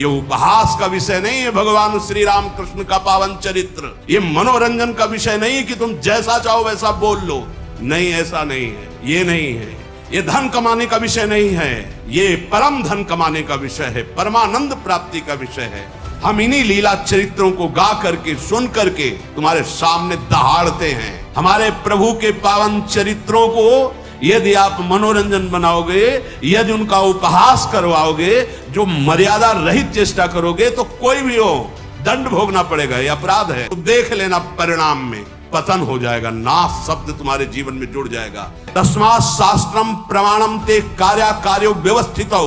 ये उपहास का विषय नहीं है भगवान श्री राम कृष्ण का पावन चरित्र। ये मनोरंजन का विषय नहीं है कि तुम जैसा चाहो वैसा बोल लो। नहीं, ऐसा नहीं है, ये नहीं है। ये धन कमाने का विषय नहीं है, ये परम धन कमाने का विषय है, परमानंद प्राप्ति का विषय है। हम इन्हीं लीला चरित्रों को गा करके सुन करके तुम्हारे सामने दहाड़ते हैं। हमारे प्रभु के पावन चरित्रों को यदि आप मनोरंजन बनाओगे, यदि उनका उपहास करवाओगे, जो मर्यादा रहित चेष्टा करोगे, तो कोई भी हो दंड भोगना पड़ेगा। यह अपराध है। तो देख लेना, परिणाम में पतन हो जाएगा, नाश शब्द तुम्हारे जीवन में जुड़ जाएगा। तस्मात् शास्त्रम प्रमाणम ते कार्या कार्यो व्यवस्थितो।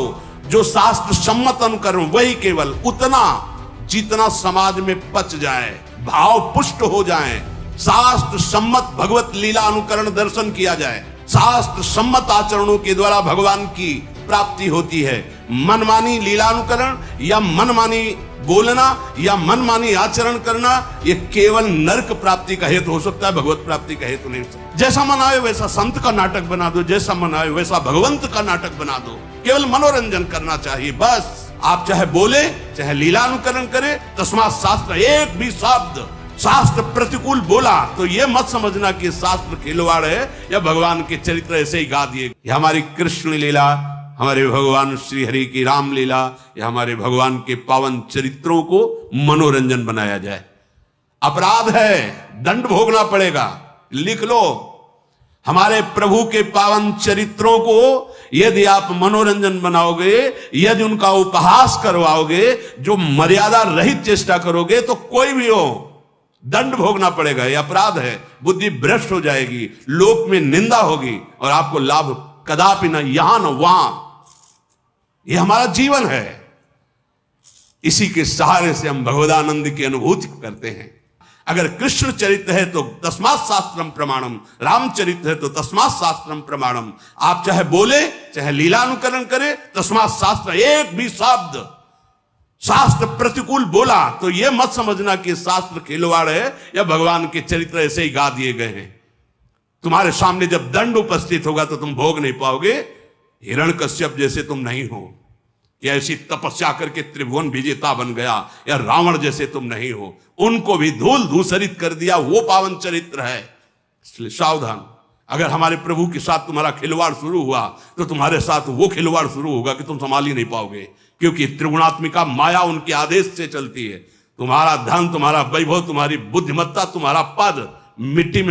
जो शास्त्र सम्मत अनुकरण वही केवल उतना जितना समाज में पच जाए, भाव पुष्ट हो जाए, शास्त्र सम्मत भगवत लीला अनुकरण दर्शन किया जाए, शास्त्र सम्मत आचरणों के द्वारा भगवान की प्राप्ति होती है। मनमानी लीलानुकरण या मनमानी बोलना या मनमानी आचरण करना, ये केवल नरक प्राप्ति का हेतु हो सकता है, भगवत प्राप्ति का हेतु नहीं हो सकता। जैसा मन आए वैसा संत का नाटक बना दो, जैसा मन आए वैसा भगवंत का नाटक बना दो। केवल मनोरंजन करना चाहिए बस। आप चाहे बोले चाहे लीलानुकरण करे, तस्मात् शास्त्र एक भी शब्द शास्त्र प्रतिकूल बोला तो ये मत समझना कि शास्त्र खिलवाड़ है या भगवान के चरित्र ऐसे ही गा दिए। यह हमारी कृष्ण लीला, हमारे भगवान श्री हरि की राम लीला या हमारे भगवान के पावन चरित्रों को मनोरंजन बनाया जाए, अपराध है, दंड भोगना पड़ेगा। लिख लो, हमारे प्रभु के पावन चरित्रों को यदि आप मनोरंजन बनाओगे, यदि उनका उपहास करवाओगे, जो मर्यादा रहित चेष्टा करोगे, तो कोई भी हो दंड भोगना पड़ेगा। यह अपराध है। बुद्धि भ्रष्ट हो जाएगी, लोक में निंदा होगी और आपको लाभ कदापि न यहां न वहां। यह हमारा जीवन है। इसी के सहारे से हम भगवदानंद की अनुभूति करते हैं। अगर कृष्ण चरित्र है तो तस्मात् शास्त्रम प्रमाणम, रामचरित्र है तो तस्मात् शास्त्रम प्रमाणम। आप चाहे बोले चाहे लीलानुकरण करे, तस्मात् शास्त्र एक भी शब्द शास्त्र प्रतिकूल बोला तो यह मत समझना कि शास्त्र खिलवाड़ है या भगवान के चरित्र ऐसे ही गा दिए गए हैं। तुम्हारे सामने जब दंड उपस्थित होगा तो तुम भोग नहीं पाओगे। हिरण्यकश्यप जैसे तुम नहीं हो, या ऐसी तपस्या करके त्रिभुवन विजेता बन गया, या रावण जैसे तुम नहीं हो। उनको भी धूल धूसरित कर दिया, वो पावन चरित्र है। इसलिए सावधान। अगर हमारे प्रभु के साथ तुम्हारा खिलवाड़ शुरू हुआ तो तुम्हारे साथ वो खिलवाड़ शुरू होगा कि तुम संभाल ही नहीं पाओगे, क्योंकि त्रिगुणात्मिका माया उनके आदेश से चलती है। तुम्हारा धन, तुम्हारा वैभव, तुम्हारी बुद्धिमत्ता, तुम्हारा पद मिट्टी में